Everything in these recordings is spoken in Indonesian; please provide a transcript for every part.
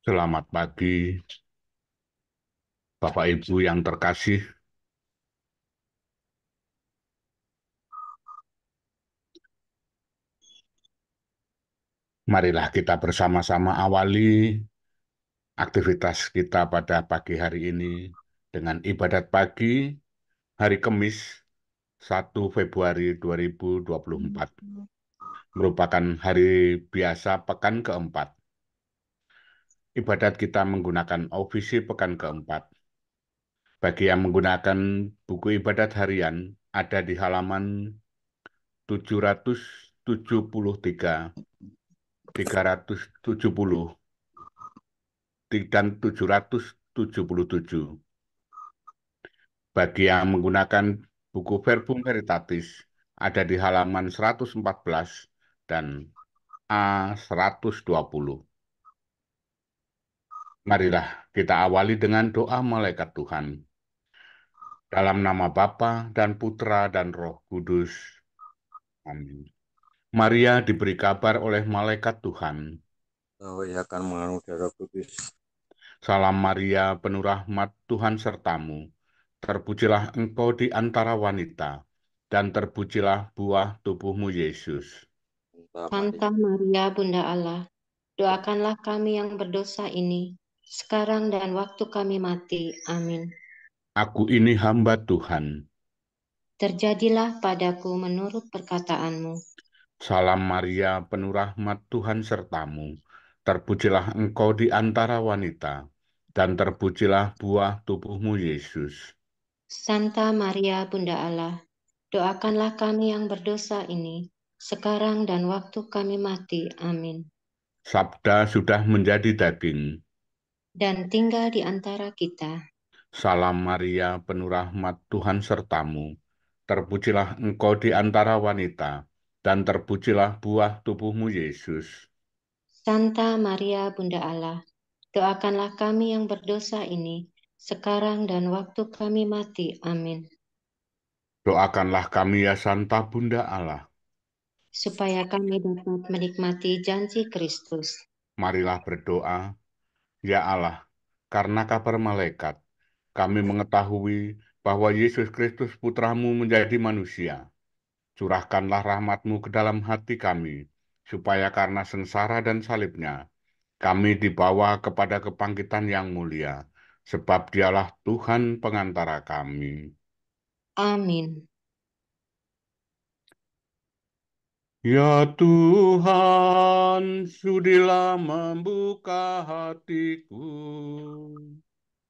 Selamat pagi, Bapak Ibu yang terkasih. Marilah kita bersama-sama awali aktivitas kita pada pagi hari ini dengan ibadat pagi hari Kamis 1 Februari 2024. Merupakan hari biasa pekan keempat. Ibadat kita menggunakan ofisi pekan keempat. Bagi yang menggunakan buku ibadat harian, ada di halaman 773, 370 dan 777. Bagi yang menggunakan buku Verbum Veritatis, ada di halaman 114 dan A120. Marilah kita awali dengan doa malaikat Tuhan. Dalam nama Bapa dan Putra dan Roh Kudus. Amin. Maria diberi kabar oleh malaikat Tuhan. Bahwa ia akan mengandung darah kudus. Salam Maria, penuh rahmat, Tuhan sertamu. Terpujilah engkau di antara wanita, dan terpujilah buah tubuhmu, Yesus. Santa Maria, Bunda Allah, doakanlah kami yang berdosa ini, sekarang dan waktu kami mati. Amin. Aku ini hamba Tuhan. Terjadilah padaku menurut perkataanmu. Salam Maria, penuh rahmat, Tuhan sertamu. Terpujilah engkau di antara wanita, dan terpujilah buah tubuhmu, Yesus. Santa Maria, Bunda Allah, doakanlah kami yang berdosa ini, sekarang dan waktu kami mati. Amin. Sabda sudah menjadi daging. Dan tinggal di antara kita. Salam Maria, penuh rahmat, Tuhan sertamu. Terpujilah engkau di antara wanita, dan terpujilah buah tubuhmu, Yesus. Santa Maria, Bunda Allah, doakanlah kami yang berdosa ini, sekarang dan waktu kami mati. Amin. Doakanlah kami ya Santa Bunda Allah. Supaya kami dapat menikmati janji Kristus. Marilah berdoa, ya Allah, karena kabar malaikat, kami mengetahui bahwa Yesus Kristus Putramu menjadi manusia. Curahkanlah rahmat-Mu ke dalam hati kami, supaya karena sengsara dan salibnya, kami dibawa kepada kebangkitan yang mulia, sebab dialah Tuhan pengantara kami. Amin. Ya Tuhan, sudilah membuka hatiku,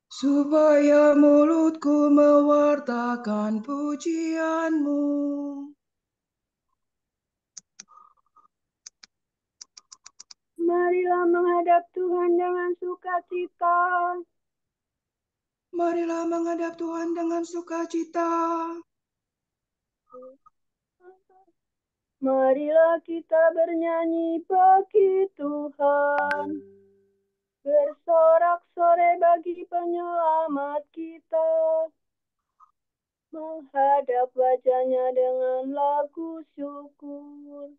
supaya mulutku mewartakan pujian-Mu. Marilah menghadap Tuhan dengan sukacita. Marilah menghadap Tuhan dengan sukacita. Marilah kita bernyanyi bagi Tuhan, bersorak-sorai bagi penyelamat kita, menghadap wajahnya dengan lagu syukur,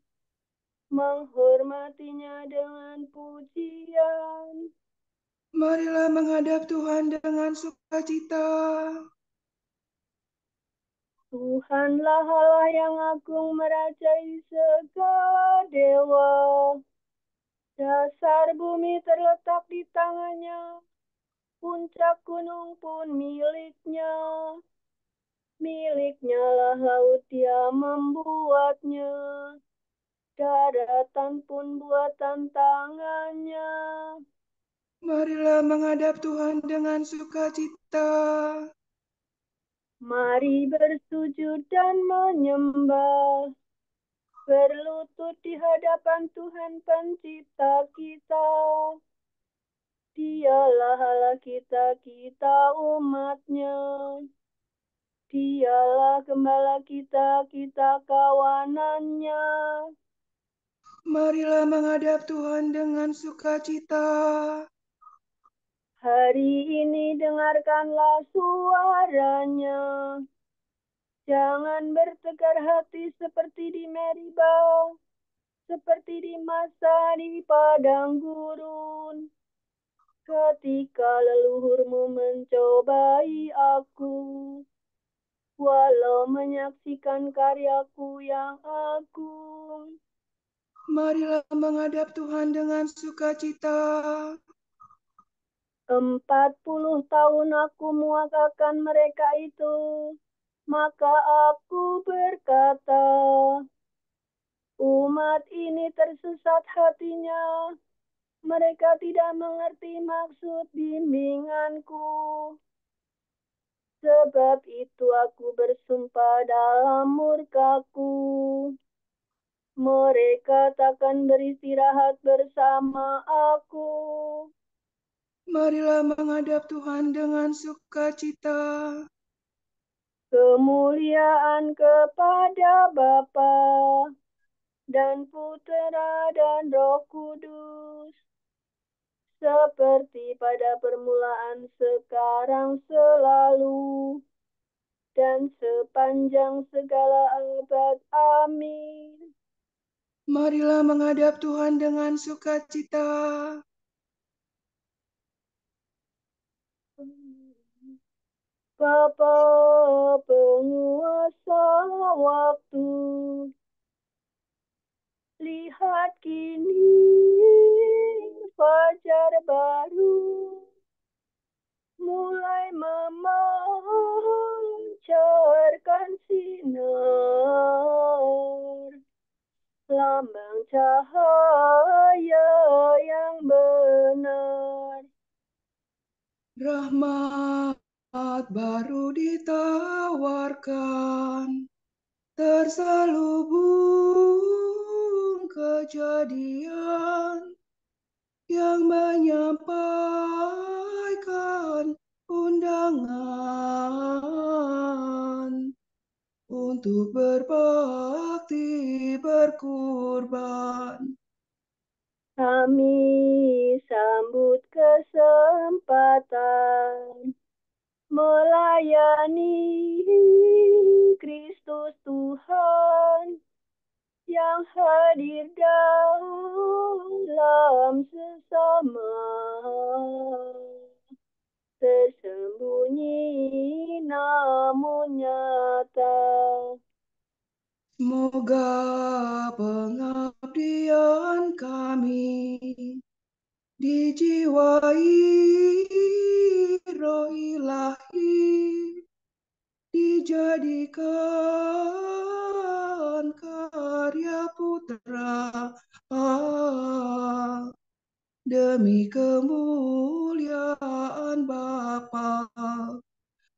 menghormatinya dengan pujian. Marilah menghadap Tuhan dengan sukacita. Tuhanlah Allah yang agung merajai segala dewa. Dasar bumi terletak di tangannya, puncak gunung pun miliknya. Miliknya lah laut dia membuatnya, daratan pun buatan tangannya. Marilah menghadap Tuhan dengan sukacita. Mari bersujud dan menyembah, berlutut di hadapan Tuhan pencipta kita. Dialah Allah kita, kita umatnya. Dialah gembala kita, kita kawanannya. Marilah menghadap Tuhan dengan sukacita. Hari ini dengarkanlah suaranya. Jangan bertegar hati seperti di Meribah, seperti di masa di padang gurun. ketika leluhurmu mencobai aku, walau menyaksikan karyaku yang agung. Marilah menghadap Tuhan dengan sukacita. 40 tahun aku muakakan mereka itu, maka aku berkata, umat ini tersesat hatinya, mereka tidak mengerti maksud bimbinganku. Sebab itu aku bersumpah dalam murkaku, mereka takkan beristirahat bersama aku. Marilah menghadap Tuhan dengan sukacita. Kemuliaan kepada Bapa dan Putera dan Roh Kudus, seperti pada permulaan, sekarang, selalu, dan sepanjang segala abad. Amin. Marilah menghadap Tuhan dengan sukacita. Bapa penguasa waktu, lihat kini fajar baru mulai memancarkan sinar, lambang cahaya yang benar. Rahmat baru ditawarkan, terselubung kejadian yang menyampaikan undangan untuk berbakti berkurban. Kami sambut kesempatan melayani Kristus Tuhan yang hadir dalam sesama, tersembunyi namun nyata. Semoga pengabdian kami dijiwai roh ilahi, dijadikan karya putra demi kemuliaan Bapa.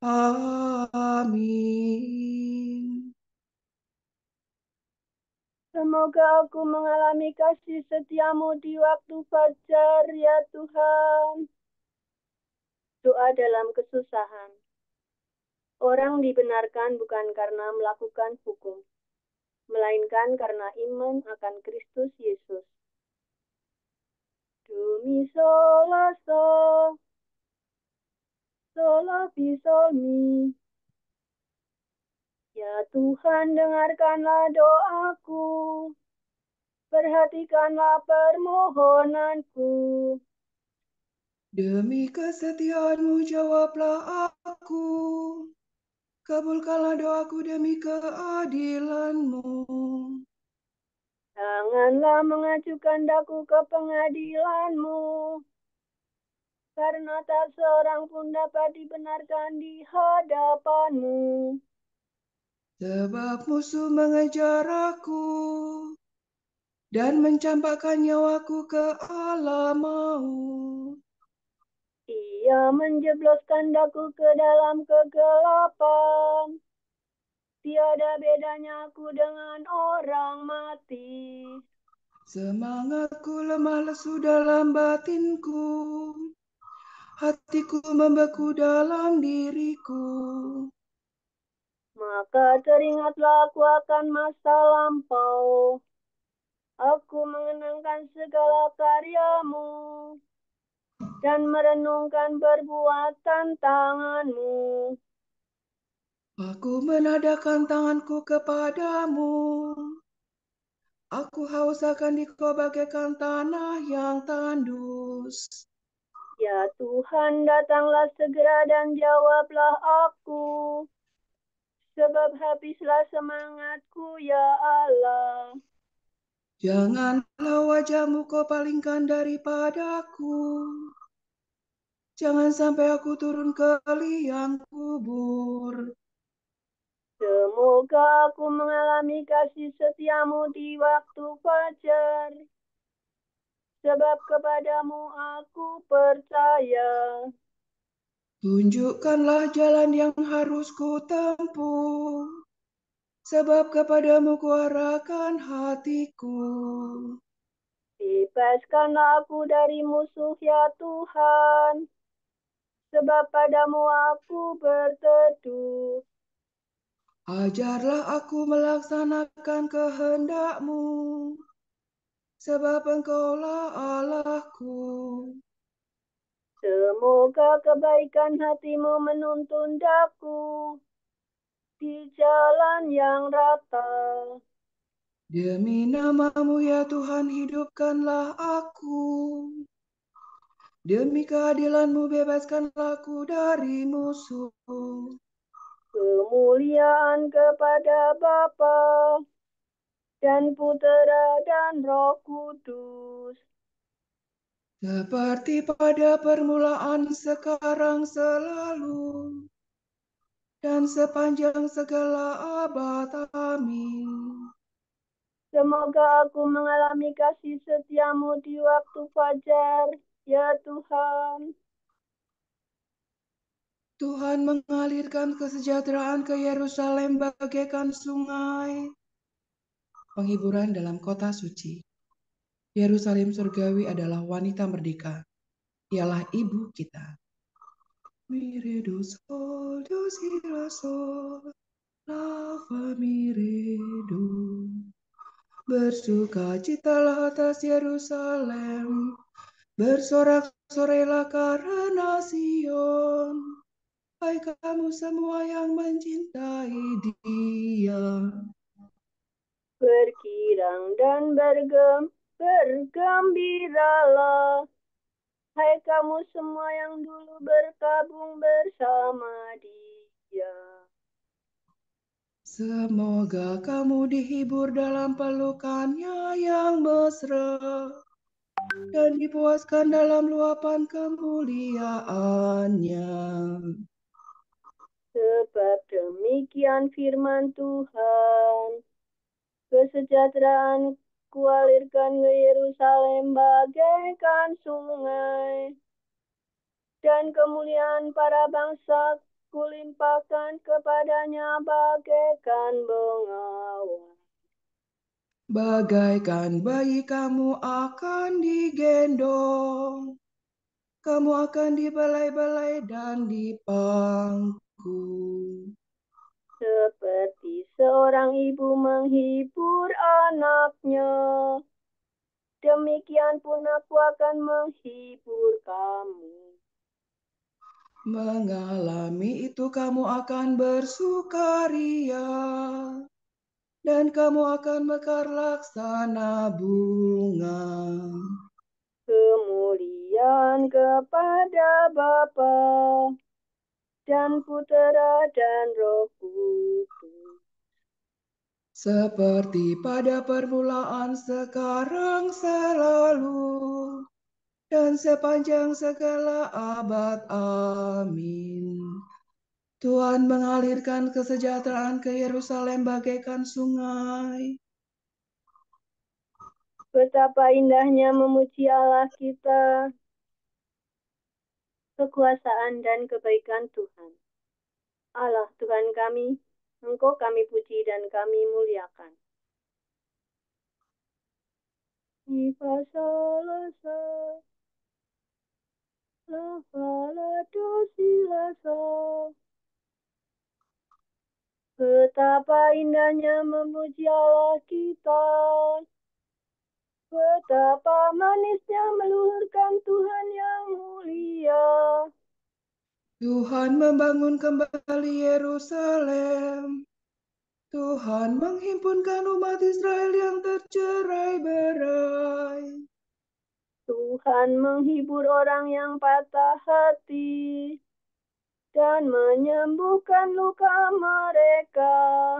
Amin. Semoga aku mengalami kasih setiamu di waktu fajar, ya Tuhan. Doa dalam kesusahan. Orang dibenarkan bukan karena melakukan hukum, melainkan karena iman akan Kristus Yesus. Do mi sol la sol, sol la fi sol mi. Ya Tuhan, dengarkanlah doaku, perhatikanlah permohonanku. Demi kesetiaanmu jawablah aku, kabulkanlah doaku demi keadilanmu. Janganlah mengajukan daku ke pengadilanmu, karena tak seorang pun dapat dibenarkan di hadapanmu. Sebab musuh mengejar aku dan mencampakkan nyawaku ke alam maut. Ia menjebloskan daku ke dalam kegelapan. Tiada bedanya aku dengan orang mati. Semangatku lemah lesu dalam batinku, hatiku membeku dalam diriku. Maka teringatlah aku akan masa lampau. Aku mengenangkan segala karyamu dan merenungkan perbuatan tanganmu. Aku menadahkan tanganku kepadamu. Aku haus akan dikau bagaikan tanah yang tandus. Ya Tuhan, datanglah segera dan jawablah aku, sebab habislah semangatku, ya Allah. Janganlah wajahmu kau palingkan daripadaku. Jangan sampai aku turun ke liang kubur. Semoga aku mengalami kasih setiamu di waktu fajar, sebab kepadamu aku percaya. Tunjukkanlah jalan yang harus ku tempuh, sebab kepadamu kuarahkan hatiku. Bebaskanlah aku dari musuh, ya Tuhan, sebab padamu aku berteduh. Ajarlah aku melaksanakan kehendak-Mu, sebab Engkaulah Allahku. Semoga kebaikan hatimu menuntun daku di jalan yang rata. Demi nama-Mu ya Tuhan, hidupkanlah aku. Demi keadilan-Mu bebaskanlah aku dari musuh. Kemuliaan kepada Bapa dan Putera dan Roh Kudus. Seperti pada permulaan, sekarang, selalu, dan sepanjang segala abad. Amin. Semoga aku mengalami kasih setiamu di waktu fajar, ya Tuhan. Tuhan mengalirkan kesejahteraan ke Yerusalem bagaikan sungai. Penghiburan dalam kota suci. Yerusalem surgawi adalah wanita merdeka. Ialah ibu kita. Mire do sol, do si la sol, la fa mire do. Bersukacitalah atas Yerusalem, bersorak-sorailah karena Sion. Hai kamu semua yang mencintai Dia. Bergirang dan bergembiralah, hai kamu semua yang dulu berkabung bersama Dia. Semoga kamu dihibur dalam pelukannya yang mesra dan dipuaskan dalam luapan kemuliaannya. Sebab demikian firman Tuhan, kesejahteraan kualirkan ke Yerusalem bagaikan sungai, dan kemuliaan para bangsa kulimpahkan kepadanya bagaikan bengawan. Bagaikan bayi kamu akan digendong, kamu akan dibelai-belai dan dipangku. Seperti seorang ibu menghibur anaknya, demikian pun aku akan menghibur kamu. Mengalami itu kamu akan bersukaria, dan kamu akan mekar laksana bunga. Kemuliaan kepada Bapa dan Putera dan Roh Kudus. Seperti pada permulaan, sekarang, selalu, dan sepanjang segala abad. Amin. Tuhan mengalirkan kesejahteraan ke Yerusalem bagaikan sungai. Betapa indahnya memuji Allah kita, kekuasaan dan kebaikan Tuhan. Allah Tuhan kami, Engkau kami puji dan kami muliakan. Ifa salasa, la fa la do si la sol. Betapa indahnya memuji Allah kita. Betapa manisnya meluhurkan Tuhan yang mulia. Tuhan membangun kembali Yerusalem. Tuhan menghimpunkan umat Israel yang tercerai-berai. Tuhan menghibur orang yang patah hati dan menyembuhkan luka mereka.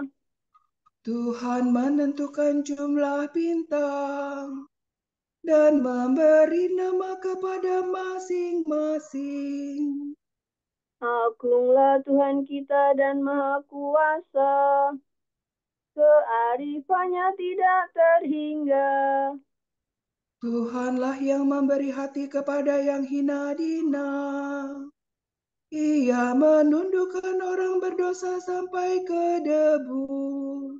Tuhan menentukan jumlah bintang dan memberi nama kepada masing-masing. Agunglah Tuhan kita dan Maha Kuasa, kearifannya tidak terhingga. Tuhanlah yang memberi hati kepada yang hina dina. Ia menundukkan orang berdosa sampai ke debu.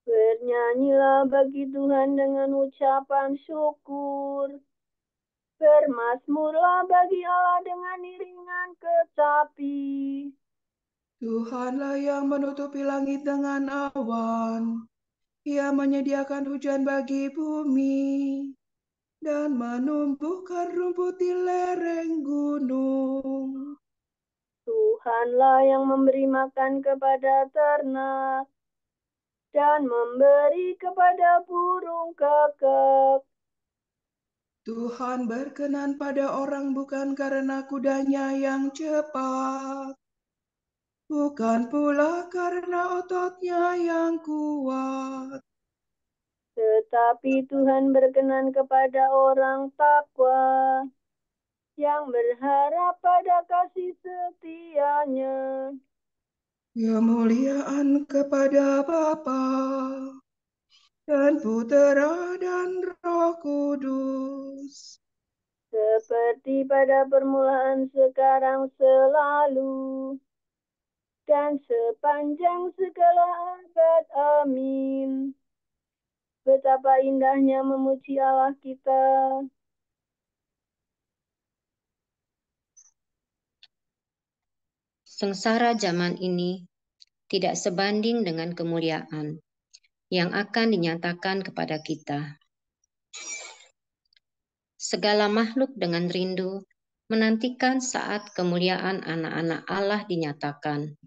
Bernyanyilah bagi Tuhan dengan ucapan syukur. Bermazmurlah bagi Allah dengan iringan kecapi. Tuhanlah yang menutupi langit dengan awan. Ia menyediakan hujan bagi bumi dan menumbuhkan rumput di lereng gunung. Tuhanlah yang memberi makan kepada ternak dan memberi kepada burung kakak. Tuhan berkenan pada orang bukan karena kudanya yang cepat, bukan pula karena ototnya yang kuat. Tetapi Tuhan berkenan kepada orang takwa yang berharap pada kasih setia-Nya. Kemuliaan kepada Bapa dan Putera dan Roh Kudus. Seperti pada permulaan, sekarang, selalu, dan sepanjang segala abad. Amin. Betapa indahnya memuji Allah kita. Sengsara zaman ini tidak sebanding dengan kemuliaan yang akan dinyatakan kepada kita. Segala makhluk dengan rindu menantikan saat kemuliaan anak-anak Allah dinyatakan.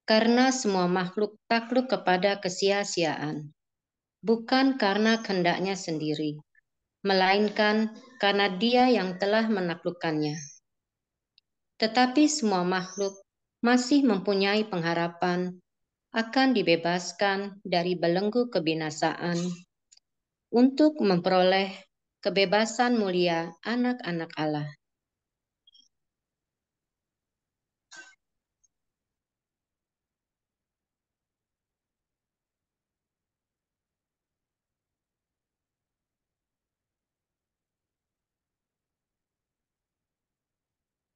Karena semua makhluk takluk kepada kesia-siaan, bukan karena kehendaknya sendiri, melainkan karena Dia yang telah menaklukkannya. Tetapi semua makhluk masih mempunyai pengharapan akan dibebaskan dari belenggu kebinasaan untuk memperoleh kebebasan mulia anak-anak Allah.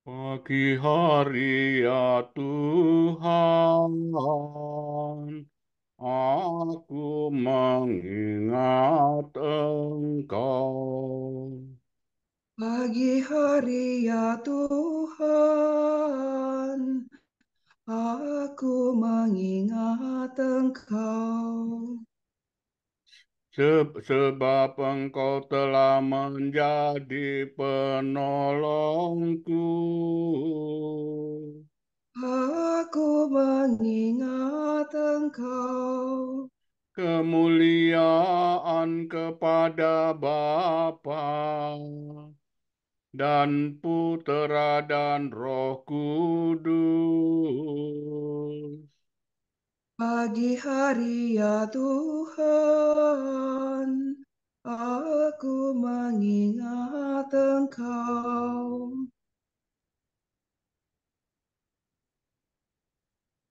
Pagi hari ya Tuhan, aku mengingat Engkau. Pagi hari ya Tuhan, aku mengingat Engkau. Sebab Engkau telah menjadi penolongku. Aku mengingat Engkau. Kemuliaan kepada Bapa dan Putera dan Roh Kudus. Pagi hari ya Tuhan, aku mengingat Engkau.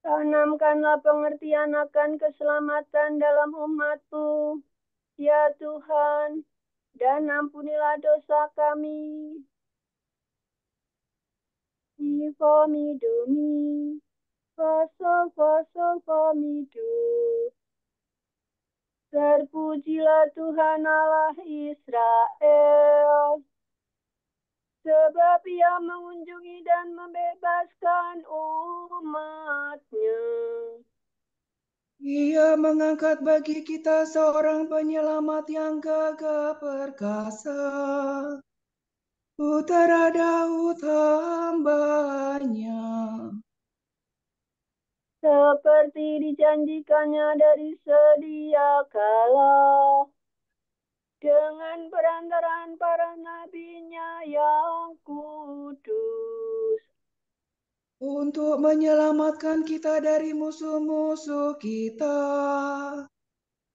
Tanamkanlah pengertian akan keselamatan dalam umat-Mu, ya Tuhan, dan ampunilah dosa kami. Ifami Domi, Fasol Fami Do. Terpujilah Tuhan Allah Israel, sebab Ia mengunjungi dan membebaskan umat-Nya. Ia mengangkat bagi kita seorang penyelamat yang gagah perkasa, Putera Daud hamba-Nya. Seperti dijanjikannya dari sedia kala, dengan perantaraan para nabinya yang kudus, untuk menyelamatkan kita dari musuh-musuh kita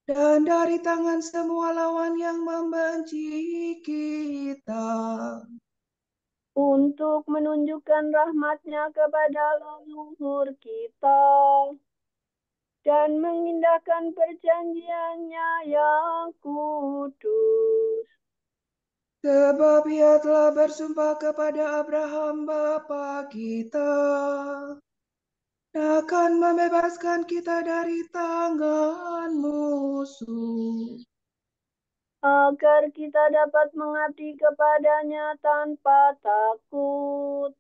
dan dari tangan semua lawan yang membenci kita, untuk menunjukkan rahmat-Nya kepada leluhur kita dan mengindahkan perjanjian-Nya yang kudus. sebab Ia telah bersumpah kepada Abraham bapa kita akan membebaskan kita dari tangan musuh, agar kita dapat mengabdi kepada-Nya tanpa takut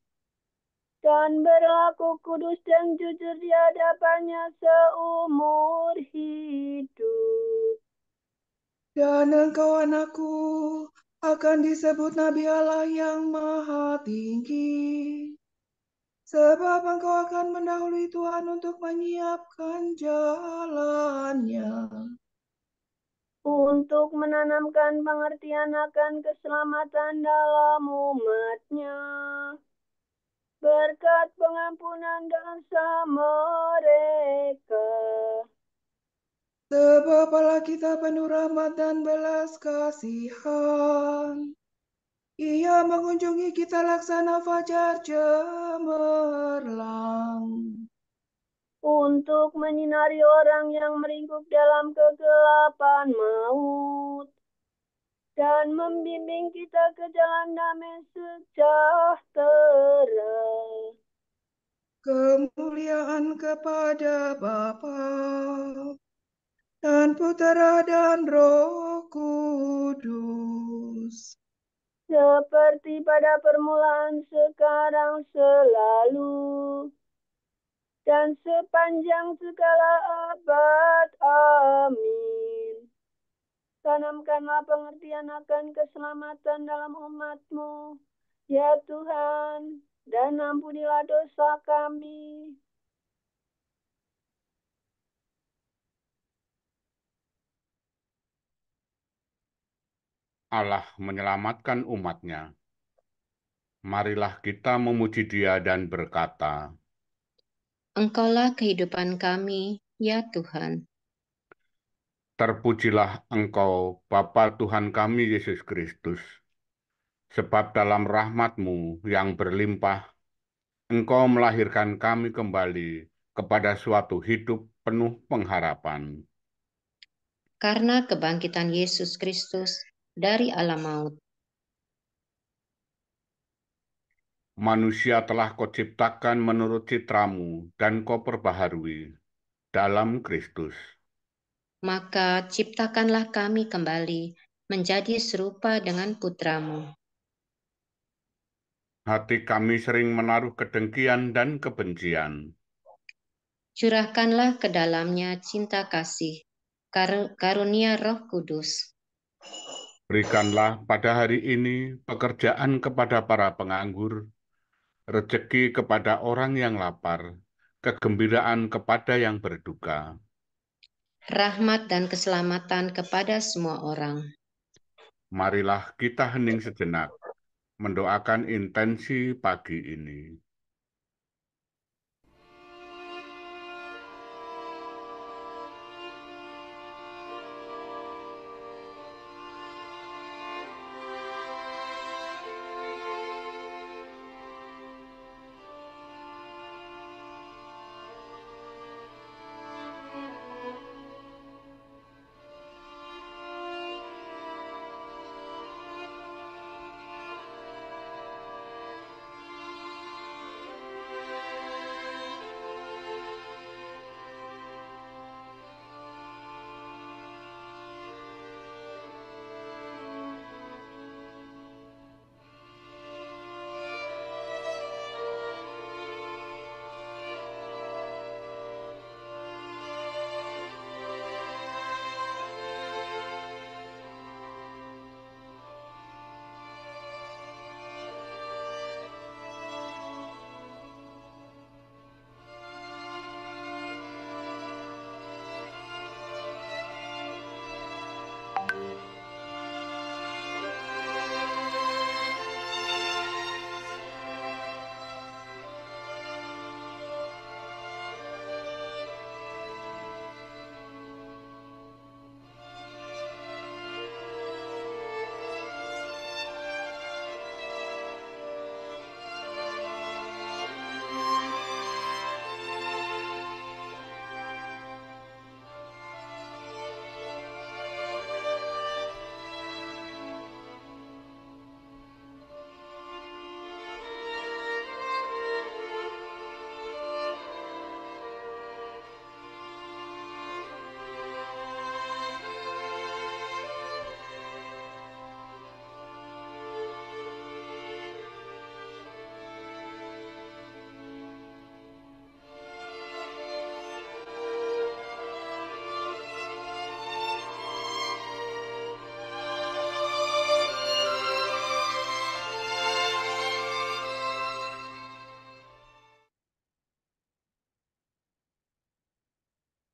dan berlaku kudus dan jujur di hadapan-Nya seumur hidup. dan engkau anakku akan disebut Nabi Allah yang Maha Tinggi, sebab engkau akan mendahului Tuhan untuk menyiapkan jalannya, Untuk menanamkan pengertian akan keselamatan dalam umat-Nya, berkat pengampunan dosa mereka. sebab Allah kita penuh rahmat dan belas kasihan. Ia mengunjungi kita laksana fajar cemerlang, Untuk menyinari orang yang meringkuk dalam kegelapan maut, dan membimbing kita ke jalan damai sejahtera. kemuliaan kepada Bapa dan Putera dan Roh Kudus, Seperti pada permulaan, sekarang, selalu, dan sepanjang segala abad. Amin. Tanamkanlah pengertian akan keselamatan dalam umat-Mu, ya Tuhan, dan ampunilah dosa kami. Allah menyelamatkan umat-Nya. Marilah kita memuji Dia dan berkata, Engkaulah kehidupan kami, ya Tuhan. terpujilah Engkau, Bapa Tuhan kami Yesus Kristus, sebab dalam rahmat-Mu yang berlimpah, Engkau melahirkan kami kembali kepada suatu hidup penuh pengharapan. Karena kebangkitan Yesus Kristus dari alam maut, Manusia telah Kau ciptakan menurut citra-Mu dan Kau perbaharui dalam Kristus. maka ciptakanlah kami kembali menjadi serupa dengan Putra-Mu. Hati kami sering menaruh kedengkian dan kebencian. Curahkanlah ke dalamnya cinta kasih, karunia Roh Kudus. Berikanlah pada hari ini pekerjaan kepada para penganggur, rezeki kepada orang yang lapar, kegembiraan kepada yang berduka. Rahmat dan keselamatan kepada semua orang. Marilah kita hening sejenak, mendoakan intensi pagi ini.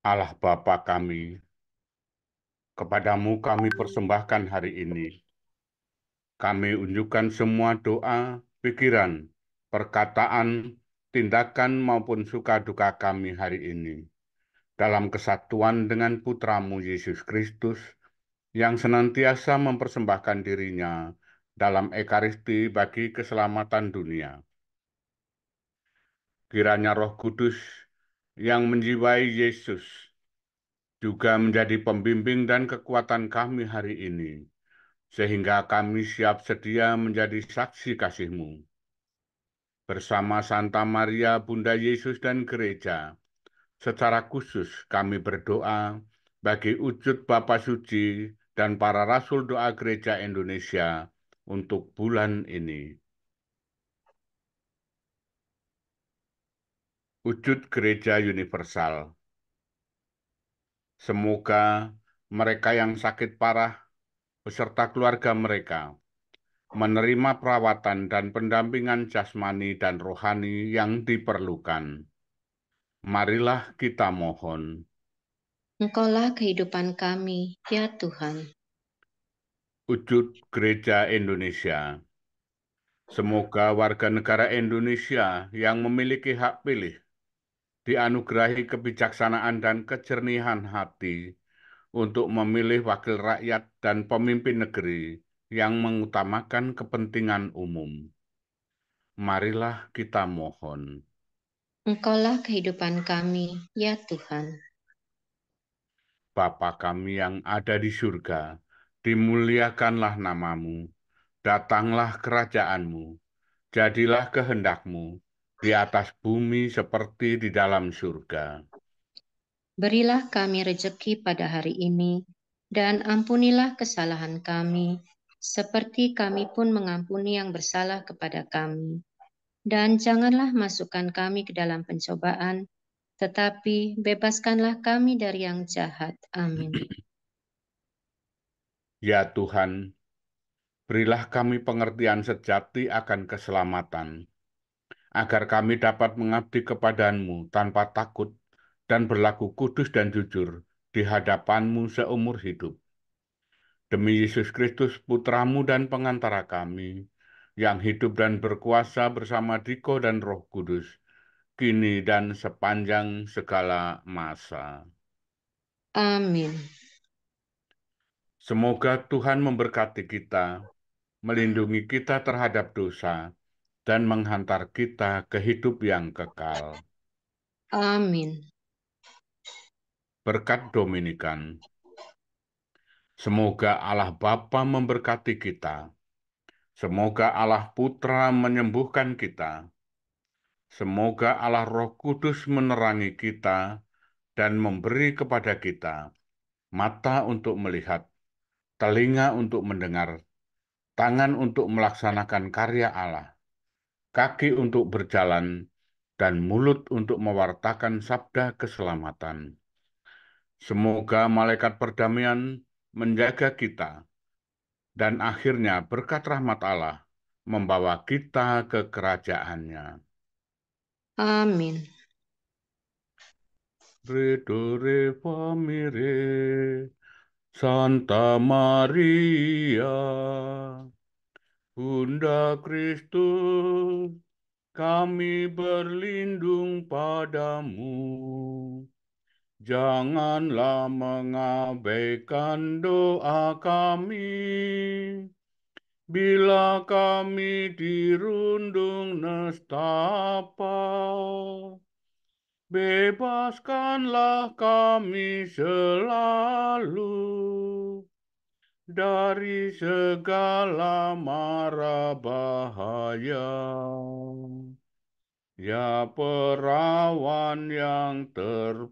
Allah Bapa kami, kepadamu kami persembahkan hari ini. Kami unjukkan semua doa, pikiran, perkataan, tindakan maupun suka duka kami hari ini. Dalam kesatuan dengan Putramu Yesus Kristus, yang senantiasa mempersembahkan dirinya dalam Ekaristi bagi keselamatan dunia. Kiranya Roh Kudus yang menjiwai Yesus juga menjadi pembimbing dan kekuatan kami hari ini, sehingga kami siap sedia menjadi saksi kasih-Mu. Bersama Santa Maria, Bunda Yesus dan Gereja, secara khusus kami berdoa bagi wujud Bapa Suci dan para Rasul Doa Gereja Indonesia untuk bulan ini. Wujud Gereja Universal. Semoga mereka yang sakit parah beserta keluarga mereka menerima perawatan dan pendampingan jasmani dan rohani yang diperlukan. Marilah kita mohon. Engkaulah kehidupan kami, ya Tuhan. Wujud Gereja Indonesia. Semoga warga negara Indonesia yang memiliki hak pilih dianugerahi kebijaksanaan dan kejernihan hati untuk memilih wakil rakyat dan pemimpin negeri yang mengutamakan kepentingan umum. Marilah kita mohon. Engkaulah kehidupan kami, ya Tuhan. Bapa kami yang ada di surga, dimuliakanlah nama-Mu, datanglah kerajaan-Mu, jadilah kehendak-Mu di atas bumi seperti di dalam surga. Berilah kami rejeki pada hari ini, dan ampunilah kesalahan kami, seperti kami pun mengampuni yang bersalah kepada kami. Dan janganlah masukkan kami ke dalam pencobaan, tetapi bebaskanlah kami dari yang jahat. Amin. Ya Tuhan, berilah kami pengertian sejati akan keselamatan, agar kami dapat mengabdi kepada-Mu tanpa takut dan berlaku kudus dan jujur di hadapan-Mu seumur hidup. Demi Yesus Kristus, Putra-Mu dan pengantara kami, yang hidup dan berkuasa bersama Diko dan Roh Kudus, kini dan sepanjang segala masa. Amin. Semoga Tuhan memberkati kita, melindungi kita terhadap dosa, dan menghantar kita ke hidup yang kekal. Amin. Berkat Dominikan. Semoga Allah Bapa memberkati kita. Semoga Allah Putra menyembuhkan kita. Semoga Allah Roh Kudus menerangi kita dan memberi kepada kita mata untuk melihat, telinga untuk mendengar, tangan untuk melaksanakan karya Allah, kaki untuk berjalan, dan mulut untuk mewartakan sabda keselamatan. Semoga malaikat perdamaian menjaga kita, dan akhirnya berkat rahmat Allah membawa kita ke kerajaan-Nya. Amin. Redore famire, Santa Maria, Bunda Kristus, kami berlindung padamu. Janganlah mengabaikan doa kami, bila kami dirundung nestapa. Bebaskanlah kami selalu dari segala mara bahaya. Ya perawan yang terpuji.